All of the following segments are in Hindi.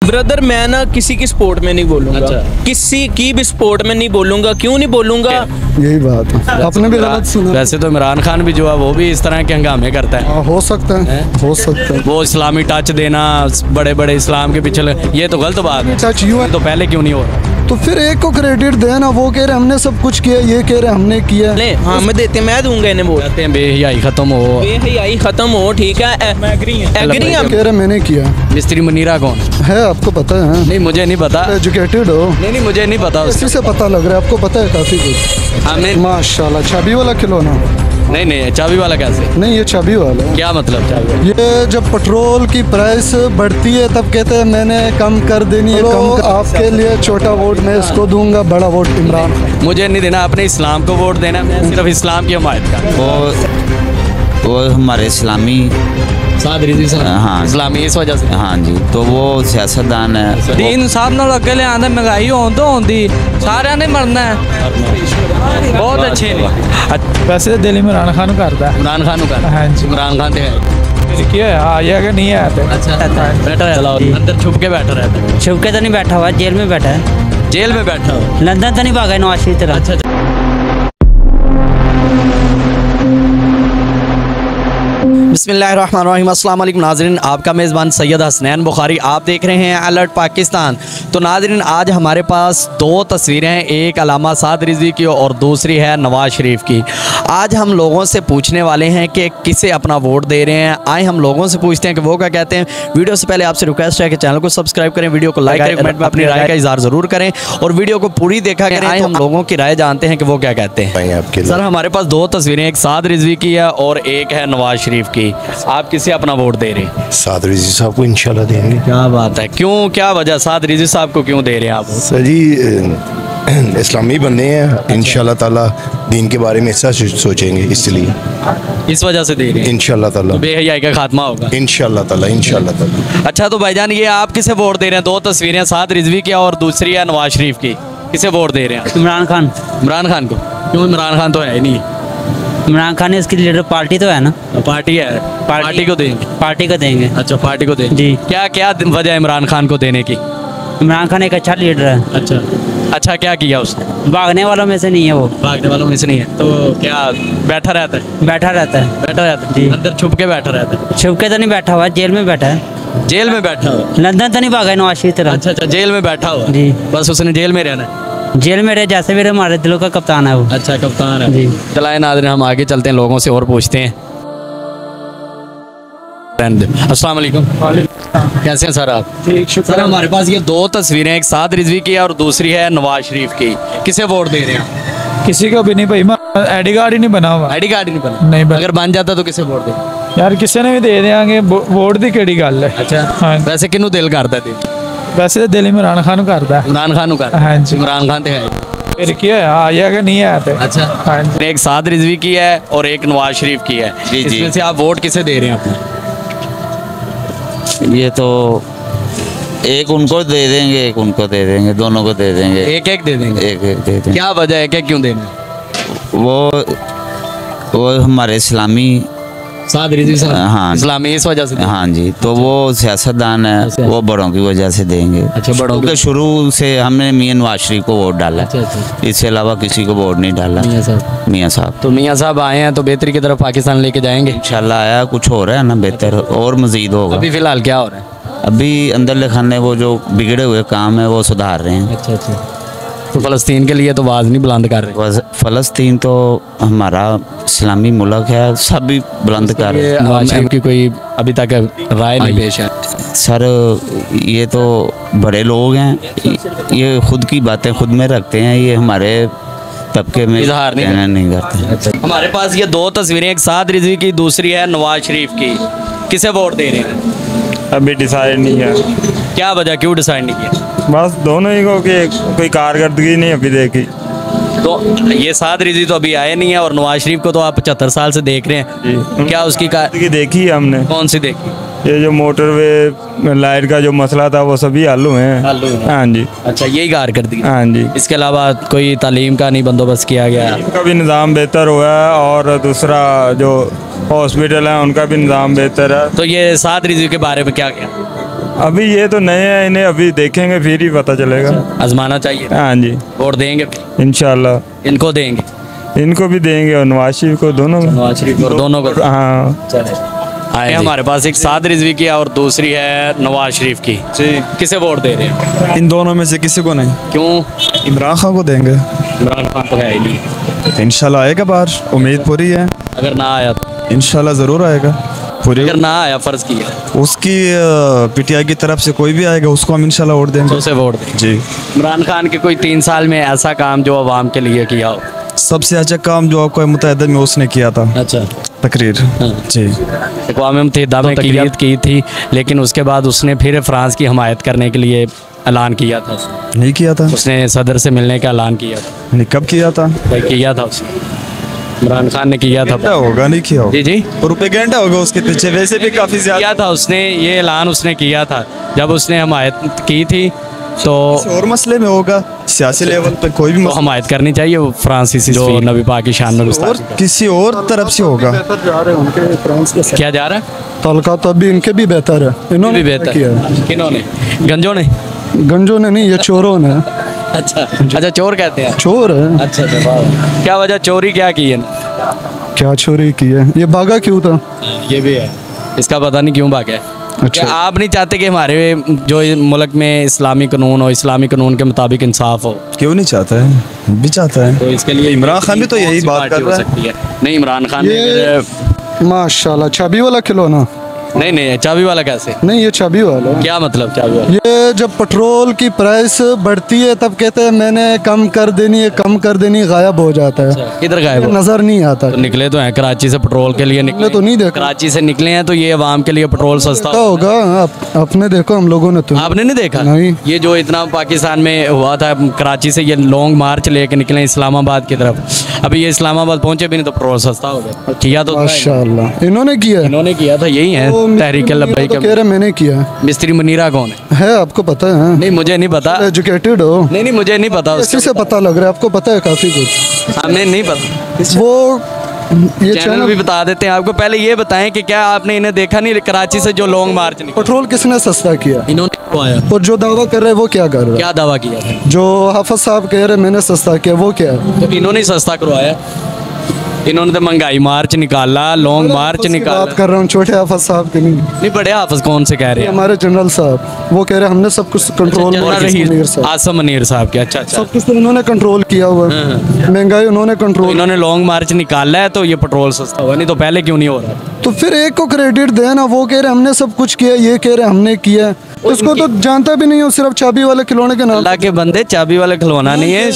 ब्रदर मैं ना किसी की सपोर्ट में नहीं बोलूंगा। अच्छा। किसी की भी सपोर्ट में नहीं बोलूंगा। क्यों नहीं बोलूंगा? यही बात है, आपने भी गलत सुना। वैसे तो इमरान खान भी जो है वो भी इस तरह के हंगामे करता है। हो सकता है, हो सकता है। वो इस्लामी टच देना, बड़े बड़े इस्लाम के पीछे ये तो गलत बात है। टच यूं है तो पहले क्यों नहीं हो रहा? तो फिर एक को क्रेडिट देना, वो कह रहे हमने सब कुछ किया, ये कह रहे हमने किया। ले हाँ मैं देते, मैं दूंगा इन्हें वोट। कहते हैं बेहयाई खत्म हो, बेहयाई खत्म हो, ठीक है, एग्री कह रहे मैंने किया। मिस्त्री मुनीरा कौन है आपको पता है? नहीं मुझे नहीं पता। एजुकेटेड हो? नहीं मुझे नहीं पता। इसी से पता लग रहा है, आपको पता है काफी कुछ। हमें माशाल्लाह। चाबी वाला खिलौना? नहीं चाबी वाला कैसे? नहीं ये चाबी वाला है। क्या मतलब चाबी वाला? ये जब पेट्रोल की प्राइस बढ़ती है तब कहते हैं मैंने कम कर देनी है। आपके लिए छोटा वोट मैं इसको दूंगा, बड़ा वोट इमरान। मुझे नहीं देना, अपने इस्लाम को वोट देना, सिर्फ इस्लाम की हमायत का। वो हमारे इस्लामी साद रिज़वी साहब, हाँ इस्लामी इस वजह से। हाँ जी, तो वो सियासतदान है। दीन साहब नाल अगे ले आंदे, महंगाई होन तो होंदी, सारे ने मरना है। बहुत अच्छे ने। वैसे तो दिल इमरान खान करता है। इमरान खान का? हाँ जी। इमरान खान है क्या है, आया कि नहीं आया? अच्छा बैठा रहता है अंदर, छुप के बैठा रहता है। छुप के तो नहीं बैठा हुआ, जेल में बैठा है। जेल में बैठा हो? लंदन तो नहीं भागा नवाज शरीफ तरह। अच्छा बिस्मिल्लाहिर्रहमानिर्रहीम। अस्सलाम वालेकुम नाज़रीन, आपका मेज़बान सैयद हसनैन बुखारी, आप देख रहे हैं अलर्ट पाकिस्तान। तो नाज़रीन आज हमारे पास दो तस्वीरें हैं, एक अल्लामा साद रिज़वी की और दूसरी है नवाज शरीफ की। आज हम लोगों से पूछने वाले हैं कि किसे अपना वोट दे रहे हैं। आए हम लोगों से पूछते हैं कि वो क्या कहते हैं। वीडियो से पहले आपसे रिक्वेस्ट है कि चैनल को सब्सक्राइब करें, वीडियो को लाइक करें, कमेंट में अपनी राय का इज़हार ज़रूर करें और वीडियो को पूरी देखा करें। आए हम लोगों की राय जानते हैं कि वो क्या कहते हैं। सर हमारे पास दो तस्वीरें, एक साद रिज़वी की है और एक है नवाज शरीफ की। आप किसे अपना वोट दे रहे हैं? साद रिज़वी साहब को इंशाल्लाह देंगे। क्या बात है, क्यों, क्या वजह? साद रिज़वी साहब को क्यों दे रहे हैं आप? सर जी इस्लामी बंदे हैं, इंशाल्लाह ताला दीन के बारे में ऐसा सोचेंगे, इसलिए इस वजह से दे रहे हैं। इंशाल्लाह ताला तो बेहयाई का खात्मा होगा इंशाल्लाह ताला, इंशाल्लाह ताला। अच्छा तो भाईजान ये आप किसे वोट दे रहे हैं? दो तस्वीरें, साद रिज़वी की और दूसरी है नवाज शरीफ की। किसे वोट दे रहे हैं? इमरान खान। इमरान खान को? क्यों? इमरान खान तो है ही नहीं। इमरान खान इसकी लीडर पार्टी तो है ना। पार्टी है, पार्टी को देंगे। पार्टी को देंगे। अच्छा पार्टी को देंगे जी। क्या क्या वजह है इमरान खान को देने की? इमरान खान एक अच्छा लीडर है। अच्छा क्या किया उसने? भागने वालों में से नहीं है वो। भागने वालों में से नहीं है तो क्या बैठा रहता है? बैठा रहता है। बैठा रहता है जी। अंदर छुप के बैठा रहता है? छुप के तो नहीं बैठा हुआ, जेल में बैठा है। जेल में बैठा हो? लंदन तो नहीं भागा नवाज शरीफ तरह। अच्छा जेल में बैठा हो जी। बस उसने जेल में रहना है? जेल में रहे जैसे भी हमारे दिलों का कप्तान है वो। अच्छा कप्तान है जी। चलाए नाज़रीन, हम आगे चलते हैं, लोगों से और पूछते हैं। अस्सलाम वालेकुम। कैसे हैं सर आप? ठीक शुक्र। सर हमारे पास ये दो तस्वीरें, एक साद रिज़वी की है और दूसरी है नवाज शरीफ की। किसे वोट दे रहे हैं? किसी को भी नहीं भाई, मैं आईडी कार्ड ही नहीं बना हुआ। आईडी कार्ड नहीं बना? नहीं बना। अगर बन जाता तो किसे वोट दे? यार किसी ने भी दे देंगे, वोट दी केड़ी गल है। अच्छा हाँ। वैसे किनू दिल करता है? वैसे तो दिल इमरान खान करता है। इमरान खान का? हाँ जी। इमरान खान तो है। फिर क्या है, आया कि नहीं आया? अच्छा हाँ जी। एक साद रिज़वी की है और एक नवाज शरीफ की है। जी, जी। इसमें से आप वोट किसे दे रहे हैं अपना? ये तो एक उनको दे देंगे, एक उनको दे देंगे, दोनों को दे देंगे। एक एक दे देंगे? एक एक दे देंगे। क्या वजह है, क्या क्यों देना? वो हमारे इस्लामी साद रिज़वी साहब, हाँ इस्लामी इस वजह से? हाँ जी, तो वो सियासतदान है, वो बड़ों की वजह से देंगे। अच्छा बड़ों क्योंकि शुरू से हमने मियां नवाज शरीफ को वोट डाला। अच्छा। इससे अलावा किसी को वोट नहीं डाला। मियां साहब तो मियां साहब आए हैं तो बेहतरी की तरफ पाकिस्तान लेके जाएंगे इंशाल्लाह। आया कुछ हो रहा है ना बेहतर, और मजीद होगा। अभी फिलहाल क्या हो रहा है? अभी अंदर लिखाने वो जो बिगड़े हुए काम है वो सुधार रहे हैं। अच्छा तो फ़लस्तीन के लिए तो आवाज़ नहीं बुलंद कर रहे? फ़लस्तीन तो हमारा इस्लामी मुल्क है, सब भी बुलंद कर रहे हैं। नवाज शरीफ की कोई अभी तक राय नहीं पेश है? सर ये तो बड़े लोग हैं, ये खुद की बातें खुद में रखते हैं, ये हमारे तबके में इजहार नहीं करते। अच्छा। हमारे पास ये दो तस्वीरें, एक साद रिज़वी की, दूसरी है नवाज शरीफ की। किसे वोट दे रहे हैं? अभी डिसाइड नहीं है। क्या वजह, क्यों डिसाइड नहीं किया? बस दोनों ही को कि कोई कारकर्दगी नहीं अभी देखी। तो ये साद रिज़वी तो अभी आए नहीं है और नवाज शरीफ को तो आप 75 साल से देख रहे हैं। क्या उसकी देखी है हमने? कौन सी देखी? ये जो मोटरवे लाइट का जो मसला था वो सभी हल हुए हैं। हाँ जी। अच्छा यही कारकर्दगी? हाँ जी। इसके अलावा कोई तालीम का नहीं बंदोबस्त किया गया? उनका भी निज़ाम बेहतर हुआ है और दूसरा जो हॉस्पिटल है उनका भी निज़ाम बेहतर है। तो ये साद रिज़वी के बारे में क्या? अभी ये तो नए हैं, इन्हें अभी देखेंगे फिर ही पता चलेगा। आजमाना चाहिए। हाँ जी, वोट देंगे इंशाल्लाह। इनको देंगे, इनको भी देंगे और नवाज शरीफ को, दोनों नवाज शरीफ और दोनों को। हाँ। आए हमारे पास एक साद रिजवी की और दूसरी है नवाज शरीफ की। जी, किसे वोट दे रहे हैं? इन दोनों में से किसी को नहीं। क्यों? इमरान खान को देंगे। इमरान खान तो है ही नहीं। इंशाल्लाह आएगा बाहर, उम्मीद पूरी है। अगर ना आया तो? इंशाल्लाह ज़रूर आएगा पूरी। अगर ना आया, फर्ज किया उसकी पीटीआई की तरफ से कोई भी आएगा उसको हम इंशाल्लाह वोट देंगे। उसे वोट देंगे। जी। इमरान खान के कोई 3 साल में ऐसा काम जो आवाम के लिए किया हो? सबसे अच्छा काम जो आपको मुत्तहिदा में उसने किया था। अच्छा। तकरीर। जी। अक़वाम मुत्तहिदा में तकरीर की थी, लेकिन उसके बाद उसने फिर फ्रांस की हमायत करने के लिए ऐलान किया था। नहीं किया था उसने सदर से मिलने का ऐलान किया था। नहीं, कब किया था? भाई किया था उसने, इमरान खान ने किया था। क्या होगा, नहीं किया होगा। जी जी, प्रोपेगेंडा होगा उसके पीछे, वैसे भी काफ़ी ज़्यादा किया था उसने। ये ऐलान उसने किया था जब उसने हमायत की थी, तो और मसले में होगा सियासी लेवल पे कोई भी तो हमायत करनी चाहिए वो फ्रांसीसी जो नबी पाक की शान में और किसी और तरफ से होगा। जा रहे हैं उनके फ्रांस के क्या जा रहा है? ताल्लुकात तो अभी इनके भी बेहतर है। इन्होंने भी बेहतर किया है। किन्होंने? गंजों ने? गंजों ने नहीं, ये चोरों ने। अच्छा अच्छा, चोर कहते हैं। चोर है। अच्छा अच्छा, क्या वजह, चोरी क्या की है? क्या चोरी की है? ये भागा क्यों था? ये भी है, इसका पता नहीं क्यों भागा है। अच्छा। क्या आप नहीं चाहते कि हमारे जो मुल्क में इस्लामी कानून हो, इस्लामी कानून के मुताबिक इंसाफ हो? क्यों नहीं चाहता है? भी चाहता है। तो इसके लिए इमरान खान भी तो यही बात कर रहा है। नहीं, इमरान खान ने फिर- माशाल्लाह, चाबी वाला खिलौना। नहीं नहीं, चाबी वाला कैसे? नहीं, ये चाबी वाला। क्या मतलब चाबी वाला? ये जब पेट्रोल की प्राइस बढ़ती है तब कहते हैं मैंने कम कर देनी है, कम कर देनी, गायब हो जाता है। किधर गायब हो? नजर नहीं आता। तो निकले तो हैं कराची से पेट्रोल के लिए, निकले तो नहीं देखा। कराची से निकले हैं तो ये आवाम के लिए पेट्रोल सस्ता क्या होगा? आपने देखो, हम लोगों ने तो आपने नहीं देखा? नहीं। ये जो इतना पाकिस्तान में हुआ था, कराची से ये लॉन्ग मार्च लेके निकले इस्लामाबाद की तरफ। अभी ये इस्लामाबाद पहुंचे भी नहीं तो पेट्रोल सस्ता हो गया। किया तो माशाल्लाह इन्होंने किया। इन्होंने किया था, यही है तहरीक लब्बैक। तो कह रहे मैंने किया। मिस्त्री मुनीरा कौन है आपको पता है? नहीं, मुझे नहीं पता। एजुकेटेड हो? नहीं नहीं, मुझे नहीं पता। इसी से पता लग रहा है आपको पता है काफी कुछ। हमें नहीं पता। वो ये चैनल भी बता देते हैं आपको। पहले ये बताएं कि क्या आपने इन्हें देखा नहीं कराची से जो लॉन्ग मार्च निकला? पेट्रोल किसने सस्ता किया? इन्होंने करवाया। और जो दावा कर रहे हैं वो क्या कर रहे हैं? क्या दावा किया था? जो हाफिज साहब कह रहे मैंने सस्ता किया, वो क्या है? तो इन्होंने सस्ता करवाया। इन्होंने तो महंगाई मार्च निकाला, लॉन्ग मार्च निकाला। बात कर रहा हूँ छोटे हाफिज साहब की नहीं। नहीं, बड़े हाफिज कौन से कह रहे हैं? हमारे जनरल साहब वो कह रहे हमने सब कुछ कंट्रोल में। आसम मुनीर साहब के। अच्छा अच्छा, सब कुछ तो उन्होंने कंट्रोल किया हुआ है। महंगाई उन्होंने कंट्रोल। इन्होंने लॉन्ग मार्च निकाला है तो ये पेट्रोल सस्ता हुआ, नहीं तो पहले क्यों नहीं हो रहा? तो फिर एक को क्रेडिट देना। वो कह रहे हमने सब कुछ किया, ये कह रहे हमने किया। उसको तो जानता भी नहीं हो, सिर्फ चाबी वाले खिलौने के नाम। अल्लाह के बंदे, चाबी वाले खिलौना नहीं है।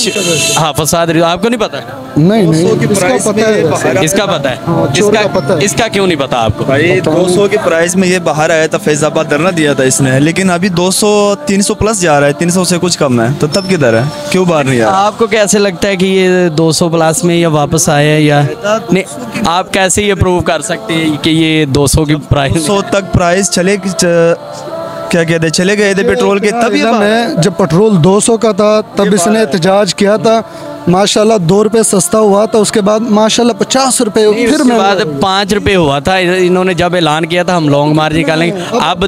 हाफिज साहब आपको नहीं पता? नहीं नहीं, इसका पता है। इसका पता है? इसका पता है। इसका क्यों नहीं पता आपको? भाई 200 की प्राइस में ये बाहर आया था, फैजाबाद धरना दिया था इसने, लेकिन अभी 200 300 प्लस जा रहा है, 300 से कुछ कम है। तो तब किधर है, क्यों बाहर नहीं आया? आपको कैसे लगता है कि ये 200 प्लस में या वापस आया या नहीं? आप कैसे ये प्रूव कर सकते हैं कि ये 200 की प्राइस 200 तक प्राइस चले क्या कहते चले गए थे पेट्रोल के? तब ये मैं जब पेट्रोल 200 का था तब इसने एहतजाज किया था। माशाल्लाह 2 रुपए सस्ता हुआ था, उसके बाद माशाल्लाह 50 रुपए फिर उसके बाद 5 रुपए हुआ था। इन्होंने जब ऐलान किया था हम लॉन्ग मार्च निकालेंगे, अब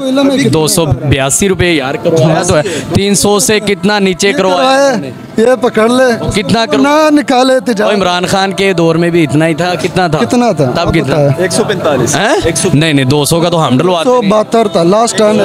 282 रुपए यार करवाया तो है। 300 से कितना नीचे करवाया? ये पकड़ ले कितना ना निकाले तो इमरान खान के दौर में भी इतना ही था। कितना था? कितना था तब कितना? 145। नहीं नहीं, 200 का तो हम डलवाते। 172 था लास्ट टाइम।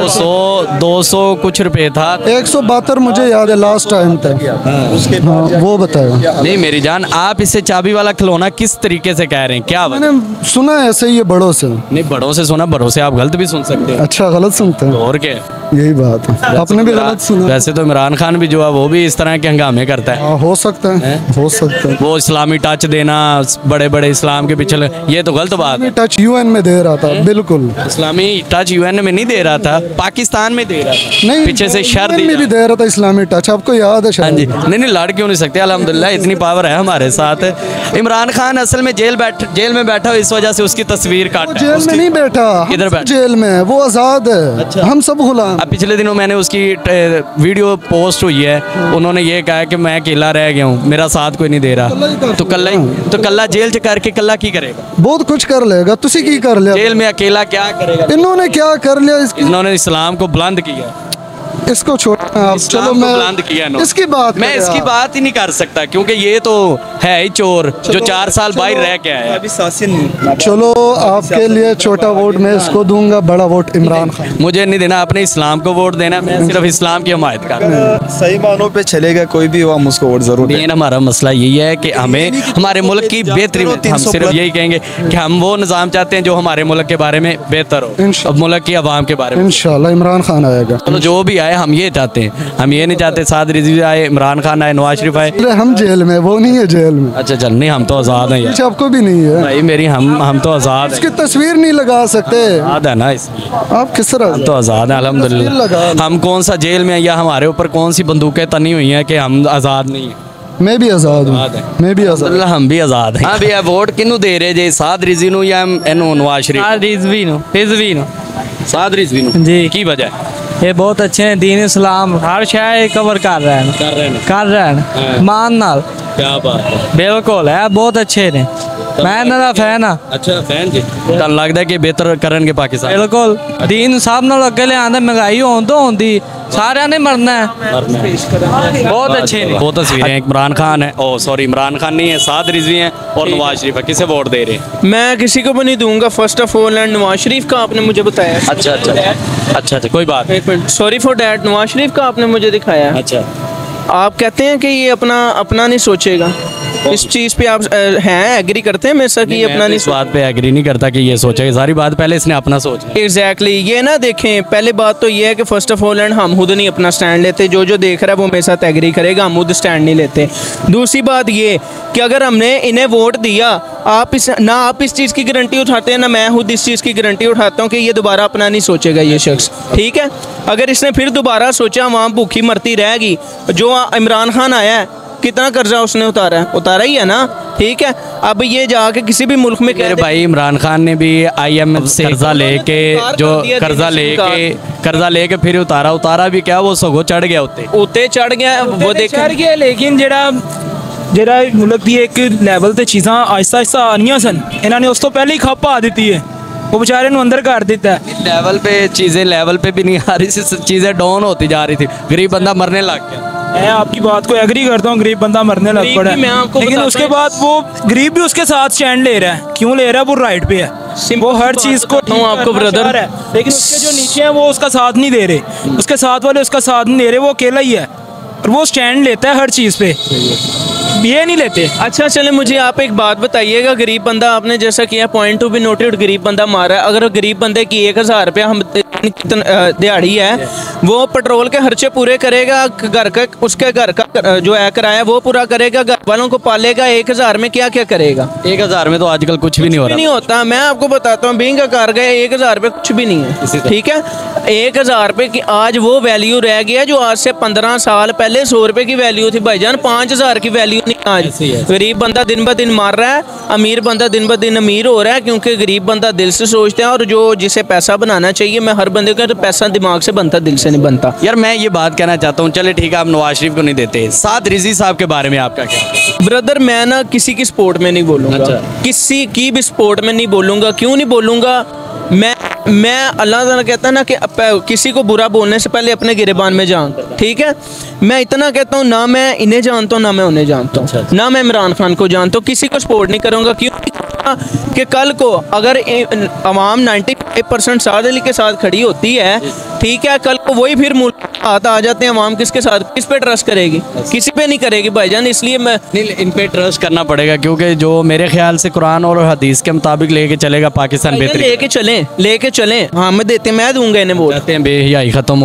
200 कुछ रुपए था। 172 मुझे याद है लास्ट टाइम था। हाँ, वो बताया। नहीं मेरी जान, आप इससे चाबी वाला खिलौना किस तरीके से कह रहे हैं? क्या मैंने सुना है ऐसे ही, ये बड़ों से। नहीं, बड़ों से सुना, बड़ों से आप गलत भी सुन सकते हैं। अच्छा, गलत सुनते हैं? और क्या, यही बात है, आपने भी गलत सुना। वैसे तो इमरान खान भी जो है वो भी इस तरह के हंगामे करता है। हो सकता है, हो सकता है। वो इस्लामी टच देना, बड़े बड़े इस्लाम के पीछे, ये तो गलत बात है। टच यूएन में दे रहा था, बिल्कुल। इस्लामी टच यूएन में नहीं दे रहा था, पाकिस्तान में दे रहा था। नहीं, पीछे से शर्त में भी दे रहा था इस्लामी टच, आपको याद है? हाँ जी। नहीं नहीं, लड़ क्यों नहीं सकते? अल्हम्दुलिल्लाह अल्हम्दुलिल्लाह इतनी पावर है हमारे साथ। इमरान खान असल में जेल में बैठा हो, इस वजह से उसकी तस्वीर काट जेल में नहीं बैठा, किधर बैठा? जेल में है, वो आज़ाद है। हम सब गुलाम। अब पिछले दिनों मैंने उसकी वीडियो पोस्ट हुई है, उन्होंने ये कहा कि मैं अकेला रह गया हूँ, मेरा साथ कोई नहीं दे रहा। तो कल्ला जेल च करके कल्ला की करेगा? बहुत कुछ कर लेगा। तुसी की कर लिया जेल में अकेला क्या करेगा? इन्होंने क्या कर लिया? इन्होंने इस्लाम को बुलंद किया। इसको छोड़ना आप, चलो इस्लाम को बुलंद किया इन्होंने। इसकी बात मैं करें इसकी आप। बात ही नहीं कर सकता, क्योंकि ये तो है ही चोर जो 4 साल बाहर रह के आया है। अभी सासिन चलो आपके लिए छोटा वोट मैं इसको दूंगा, बड़ा वोट इमरान खान। मुझे नहीं देना, अपने इस्लाम को वोट देना, मैं सिर्फ इस्लाम की हमायत कर। सही मानों पे चलेगा कोई भी, हम उसको वोट जरूर दें। मेन हमारा मसला यही है कि हमें हमारे मुल्क की बेहतरी में, हम सिर्फ यही कहेंगे कि हम वो निज़ाम चाहते हैं जो हमारे मुल्क के बारे में बेहतर हो, अब मुल्क की आवाम के बारे में। इंशाल्लाह इमरान खान आएगा। तो जो भी आए हम ये चाहते हैं, हम ये नहीं चाहते साद रिजवी आए, इमरान खान आए, नवाज शरीफ आए। अरे हम जेल में, वो नहीं है जेल में। अच्छा चल, नहीं हम तो आज़ाद हैं यार। आपको भी नहीं है भाई मेरी हम तो आज़ाद हैं। इसकी तस्वीर नहीं लगा सकते आज़ाद है ना, इसलिए आप किस तरह? हम तो आज़ाद हैं अल्हम्दुलिल्लाह। हम कौन सा जेल में हैं या हमारे ऊपर कौन सी बंदूकें तनी हुई हैं कि हम आज़ाद नहीं हैं? मैं भी आज़ाद हूँ, मैं भी आज़ाद। अल्लाह हम भी आज़ाद हैं। हाँ भैया, वोट किन्नू दे रहे जे? साद रिजवी नू या एनू नवाज शरीफ? रिजवी साद रिजवी नू जी। की वजह? ये बहुत अच्छे हैं, दीन इस्लाम हर शय कवर कर रहे हैं, कर रहे हैं मान नाल। क्या बात है, बिल्कुल है, बहुत अच्छे ने। मैं इन्हां दा फैन हाँ। अच्छा फैन जी, ਤੁਹਾਨੂੰ ਲੱਗਦਾ ਕਿ ਬਿਹਤਰ ਕਰਨਗੇ ਪਾਕਿस्तान? बिल्कुल दीन साहब नाल अगे ले आंदे, महंगाई होन तो होंदी, सारियां ने मरना है। बहुत अच्छे ने। वो तस्वीरें हैं, इमरान खान है, ओ सॉरी इमरान खान नहीं है, साद रिजवी हैं और नवाज शरीफ है। किसे वोट दे रहे हैं? मैं किसी को भी नहीं दूंगा। First of all and Nawaz Sharif का आपने मुझे बताया। अच्छा अच्छा अच्छा, कोई बात। एक minute, sorry for that, Nawaz Sharif का आपने मुझे दिखाया। अच्छा, आप कहते हैं कि ये अपना नहीं सोचेगा। इस चीज़ पे आप हैं एग्री करते हैं मेरे साथ कि ये अपना नहीं इस बात पे एग्री नहीं करता कि ये सोचेगा। सारी बात पहले इसने अपना सोचा। एग्जैक्टली ये ना देखें, पहले बात तो ये है कि फर्स्ट ऑफ ऑल एंड हम खुद नहीं अपना स्टैंड लेते। जो देख रहा है वो मेरे साथ एग्री करेगा, हम खुद स्टैंड नहीं लेते। दूसरी बात ये कि अगर हमने इन्हें वोट दिया, आप इस चीज़ की गारंटी उठाते हैं ना मैं खुद इस चीज़ की गारंटी उठाता हूँ कि ये दोबारा अपना नहीं सोचेगा ये शख्स। ठीक है, अगर इसने फिर दोबारा सोचा, वहाँ भूखी मरती रहेगी। जो इमरान खान आया है, कितना कर्जा उसने उतारा ही है ना। ठीक है, अब ये जाके किसी भी मुल्क में मेरे भाई इमरान खान ने भी IMF से कर्जा लेके फिर उतारा भी क्या, वो सगो चढ़ गया उत्ते चढ़ गया वो देख चढ़ गया। लेकिन ਜਿਹੜਾ ਮੁਲਕ ਦੀ ਇੱਕ ਲੈਵਲ ਤੇ ਚੀਜ਼ਾਂ ਆਹਿਸਤਾ ਆਹਿਸਤਾ ਆਨੀਆਂ ਸਨ, ਇਹਨਾਂ ਨੇ ਉਸ ਤੋਂ ਪਹਿਲੇ ਹੀ ਖੱਪ ਪਾ ਦਿੱਤੀ ਹੈ। वो बेचारे ਨੂੰ अंदर कर देता है। लेवल पे चीज़ें लेवल पे भी नहीं आ रही थी, चीज़ें डाउन होती जा रही थी, गरीब बंदा मरने लग गया। मैं आपकी बात को एग्री करता हूँ, गरीब बंदा मरने लग पड़ा है। लेकिन उसके बाद वो गरीब भी उसके साथ स्टैंड ले रहा है। क्यों ले रहा है? वो राइट पे है, वो हर चीज़ को आपको ब्रदर है। लेकिन उसके जो नीचे हैं वो उसका साथ नहीं दे रहे, उसके साथ वाले उसका साथ नहीं दे रहे, वो अकेला ही है और वो स्टैंड लेता है हर चीज़ पे, ये नहीं लेते। अच्छा चले, मुझे आप एक बात बताइएगा, गरीब बंदा आपने जैसा किया पॉइंट टू बी नोटेड, गरीब बंदा मारा है। अगर गरीब बंदे की 1000 रुपया हम दिहाड़ी है, वो पेट्रोल के खर्चे पूरे करेगा, घर का उसके घर का जो है किराया वो पूरा करेगा, घर वालों को पालेगा। 1000 में क्या क्या करेगा? 1000 में तो आजकल कुछ भी नहीं हो रहा। नहीं होता, मैं आपको बताता हूँ, बीइंग का कार गए 1000 रुपये कुछ भी नहीं है। ठीक है, 1000 रुपये की आज वो वैल्यू रह गया जो आज से 15 साल पहले 100 रुपये की वैल्यू थी भाईजान। 5000 की वैल्यू नहीं आज। गरीब बंदा दिन ब दिन मर रहा है, अमीर बंदा दिन ब दिन अमीर हो रहा है, क्योंकि गरीब बंदा दिल से सोचता है। और जो जिसे पैसा बनाना चाहिए, मैं हर बंदे को, तो पैसा दिमाग से बनता, दिल से नहीं बनता। यार मैं ये बात कहना चाहता हूँ, चले ठीक है आप नवाज शरीफ को नहीं देते, साद रिजवी साहब के बारे में आपका क्या? ब्रदर मैं ना किसी की सपोर्ट में नहीं बोलूँगा। अच्छा। किसी की भी सपोर्ट में नहीं बोलूँगा। क्यों नहीं बोलूँगा? मैं अल्लाह ताला कहता है ना कि किसी को बुरा बोलने से पहले अपने गिरेबान में जान। ठीक है, मैं इतना कहता हूँ, ना मैं इन्हें जानता हूँ ना मैं उन्हें जानता हूँ, ना मैं इमरान खान को जानता हूँ, किसी को सपोर्ट नहीं करूँगा। क्यों कि कल को अगर अवाम 95% साद अली के साथ खड़ी होती है, ठीक है, कल को वही फिर मुल्क हाथ आ जाते हैं, अवाम किसके साथ, किस पे ट्रस्ट करेगी? किसी पे नहीं करेगी भाईजान। इसलिए मैं इन पे ट्रस्ट करना पड़ेगा, क्योंकि जो मेरे ख्याल से कुरान और हदीस के मुताबिक लेके चलेगा पाकिस्तान बेहतरी। लेके चलें हाँ, मैं दूंगा इन्हें वोट। कहते हैं बेहयाई खत्म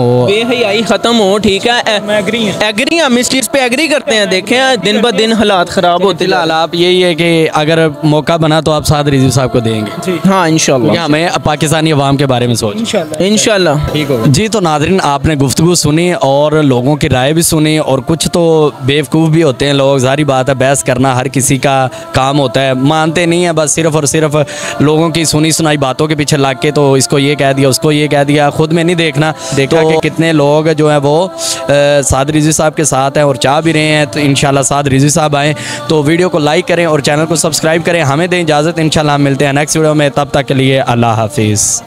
हो। ठीक है, मैं एग्री हम इस चीज़ पे एग्री करते हैं। देखें दिन ब दिन हालात ख़राब होते, फिलहाल आप यही है कि अगर मौका बना तो आप साद रिजवी साहब को देंगे। हाँ इंशाल्लाह, हमें पाकिस्तानी अवाम के बारे में सोच इंशाल्लाह ठीक होगा जी। तो नाज़रीन, आपने गुफ्तगू सुनी और लोगों की राय भी सुनी, और कुछ तो बेवकूफ़ भी होते हैं लोग, सारी बात है, बहस करना हर किसी का काम होता है, मानते नहीं है, बस सिर्फ़ और सिर्फ लोगों की सुनी सुनाई बातों के पीछे लग के तो इसको ये कह दिया उसको ये कह दिया, खुद में नहीं देखना कि कितने लोग जो है वो साद रिजवी साहब के साथ हैं और चाह भी रहे हैं। तो इंशाल्लाह साद रिजवी साहब आएँ तो वीडियो को लाइक करें और चैनल को सब्सक्राइब करें। हमें दें इजाज़त, इंशाल्लाह हम मिलते हैं नेक्स्ट वीडियो में, तब तक के लिए अल्लाह हाफिज़।